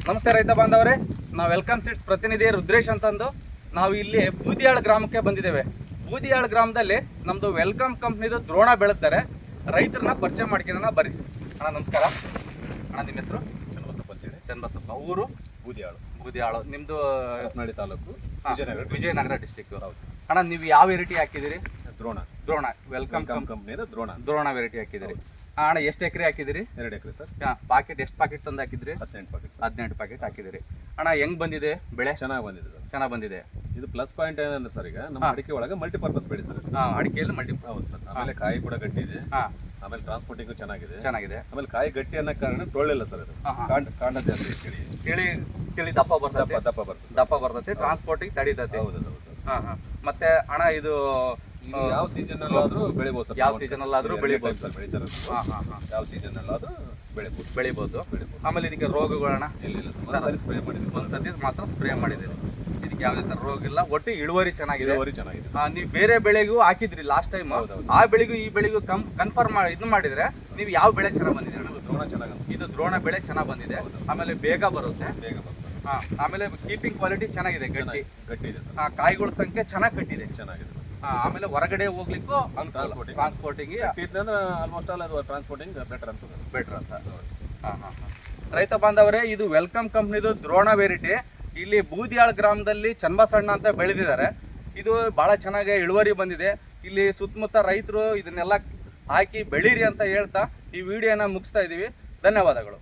ನಮಸ್ತೆ ರೈತ ಬಾಂಧವರೇ, ನಾವು ವೆಲ್ಕಮ್ ಸೀಡ್ಸ್ ಪ್ರತಿನಿಧಿ ರುದ್ರೇಶ್ ಅಂತಂದು ನಾವು ಇಲ್ಲಿ ಬೂದಿಯಾಳ ಗ್ರಾಮಕ್ಕೆ ಬಂದಿದ್ದೇವೆ. ಬೂದಿಯಾಳ ಗ್ರಾಮದಲ್ಲಿ ನಮ್ಮದು ವೆಲ್ಕಮ್ ಕಂಪ್ನಿದು ದ್ರೋಣ ಬೆಳೆದಿದ್ದಾರೆ. ರೈತರನ್ನ ಪರಿಚಯ ಮಾಡ್ಕೊಳ್ಳೋಣ ಬರ್ರಿ. ಅಣ್ಣ ನಮಸ್ಕಾರ. ಅಣ್ಣ ನಿಮ್ಮ ಹೆಸರು? ಚನ್ನಬಸಪ್ಪ ಅಂತೇಳಿ. ಚನ್ನಬಸಪ್ಪ. ಊರು? ಬೂದಿಯಾಳು. ನಿಮ್ಮದು ಹರಪನಹಳ್ಳಿ ತಾಲೂಕು, ವಿಜಯನಗರ ಡಿಸ್ಟಿಕ್. ಅಣ್ಣ ನೀವು ಯಾವ ವೆರೈಟಿ ಹಾಕಿದಿರಿ? ದ್ರೋಣ ವೆಲ್ಕಮ್ ಕಂಪ್ನಿದ ದ್ರೋಣ ವೆರೈಟಿ ಹಾಕಿದಿರಿ. ಅಣ್ಣ ಎಷ್ಟು ಎಕರೆ ಹಾಕಿದಿರಿ? 2 ಎಕರೆ ಸರ್. ಪಾಕೆಟ್ ಎಷ್ಟು ಪಾಕೆಟ್ ತಂದು ಹಾಕಿದ್ರಿ? 18 ಪಾಕೆಟ್ ಹಾಕಿದಿರಿ. ಅಣ್ಣ ಹೆಂಗ್ ಬಂದಿದೆ ಬೆಳೆ? ಚೆನ್ನಾಗಿ ಬಂದಿದೆ ಸರ್. ಚೆನ್ನಾಗಿ ಬಂದಿದೆ. ಇದು ಪ್ಲಸ್ ಪಾಯಿಂಟ್ ಏನಂದ್ರೆ ಸರ್, ಈಗ ನಮ್ಮ ಅಡಿಕೆ ಒಳಗೆ ಮಲ್ಟಿಪರ್ಪಸ್ ಬೆಳೆ ಸರ್. ಅಡಿಕೆಯಲ್ಲಿ ಹೌದು ಸರ್. ಆಮೇಲೆ ಕಾಯಿ ಕೂಡ ಗಟ್ಟಿ ಇದೆ. ಆಮೇಲೆ ಟ್ರಾನ್ಸ್ಪೋರ್ಟಿಂಗ್ ಚೆನ್ನಾಗಿದೆ. ಆಮೇಲೆ ಕಾಯಿ ಗಟ್ಟಿ ಅನ್ನೋ ಕಾರಣ ಟೊಳ್ಳಿಲ್ಲ ಸರ್. ಇದು ಕಾಂಡ ಜಾಸ್ತಿ ಕೇಳಿ ದಪ್ಪ ಬರ್ತದೆ. ಟ್ರಾನ್ಸ್ಪೋರ್ಟಿಂಗ್ ತಡೀತದೆ. ಹೌದು ಸರ್. ಮತ್ತೆ ಅಣ್ಣ ಇದು ಯಾವ ಸೀಸನ್ ಅಲ್ಲಾದ್ರೂ ಬೆಳಿಬಹುದು ಸರ್. ಯಾವ ಸೀಸನ್ ಅಲ್ಲಾದ್ರೂ ಬೆಳಿಬಹುದು ಸರ್. ಬೆಳಿತಾರೆ. ಯಾವ ಸೀಸನ್ ಅಲ್ಲಾದ್ರೂ ಬೆಳಿಬಹುದು. ಆಮೇಲೆ ಇದಕ್ಕೆ ರೋಗಗಳನ್ನ ಇಲ್ಲ ಸರ್. ಒಂದ್ಸರಿ ಸ್ಪ್ರೇ ಮಾಡಿದ್ವಿ. ಒಂದ್ಸತಿ ಮಾತ್ರ ಸ್ಪ್ರೇ ಮಾಡಿದ್ದೀರಿ. ಇದಕ್ಕೆ ಯಾವುದೇ ತರ ರೋಗ ಇಲ್ಲ. ಒಟ್ಟು ಇಳುವರಿ ಚೆನ್ನಾಗಿದೆ. ನೀವು ಬೇರೆ ಬೆಳೆಗೂ ಹಾಕಿದ್ರಿ ಲಾಸ್ಟ್ ಟೈಮ್. ಆ ಬೆಳೆಗೂ ಈ ಬೆಳೆಗೂ ಕನ್ಫರ್ಮ್ ಇದು ಮಾಡಿದ್ರೆ ನೀವು ಯಾವ ಬೆಳೆ ಚೆನ್ನಾಗಿ ಬಂದಿದೆ? ದ್ರೋಣ ಚೆನ್ನಾಗಿ. ಇದು ದ್ರೋಣ ಬೆಳೆ ಚೆನ್ನಾಗಿ ಬಂದಿದೆ. ಆಮೇಲೆ ಬೇಗ ಬರುತ್ತೆ. ಆಮೇಲೆ ಕೀಪಿಂಗ್ ಕ್ವಾಲಿಟಿ ಚೆನ್ನಾಗಿದೆ. ಗಟ್ಟಿ ಇದೆ ಸರ್. ಕಾಯಿಗಳ ಸಂಖ್ಯೆ ಚೆನ್ನಾಗಿದೆ ಸರ್. ಆಮೇಲೆ ಹೊರಗಡೆ ಹೋಗ್ಲಿಕ್ಕೂ ಟ್ರಾನ್ಸ್ಪೋರ್ಟಿಂಗ್ ಆಲ್ಮೋಸ್ಟ್ ಆಲ್ ಅದು ಟ್ರಾನ್ಸ್ಪೋರ್ಟಿಂಗ್ ಬೆಟರ್ ಅಂತ. ರೈತ ಬಾಂಧವರೇ, ಇದು ವೆಲ್ಕಮ್ ಕಂಪ್ನಿದು ದ್ರೋಣ ವೆರೈಟಿ ಇಲ್ಲಿ ಬೂದಿಯಾಳ ಗ್ರಾಮದಲ್ಲಿ ಚನ್ನಬಸಣ್ಣ ಅಂತ ಬೆಳೆದಿದ್ದಾರೆ. ಇದು ಬಹಳ ಚೆನ್ನಾಗಿ ಇಳುವರಿ ಬಂದಿದೆ. ಇಲ್ಲಿ ಸುತ್ತಮುತ್ತ ರೈತರು ಇದನ್ನೆಲ್ಲ ಹಾಕಿ ಬೆಳೀರಿ ಅಂತ ಹೇಳ್ತಾ ಈ ವಿಡಿಯೋನ ಮುಗಿಸ್ತಾ ಇದ್ದೀವಿ. ಧನ್ಯವಾದಗಳು.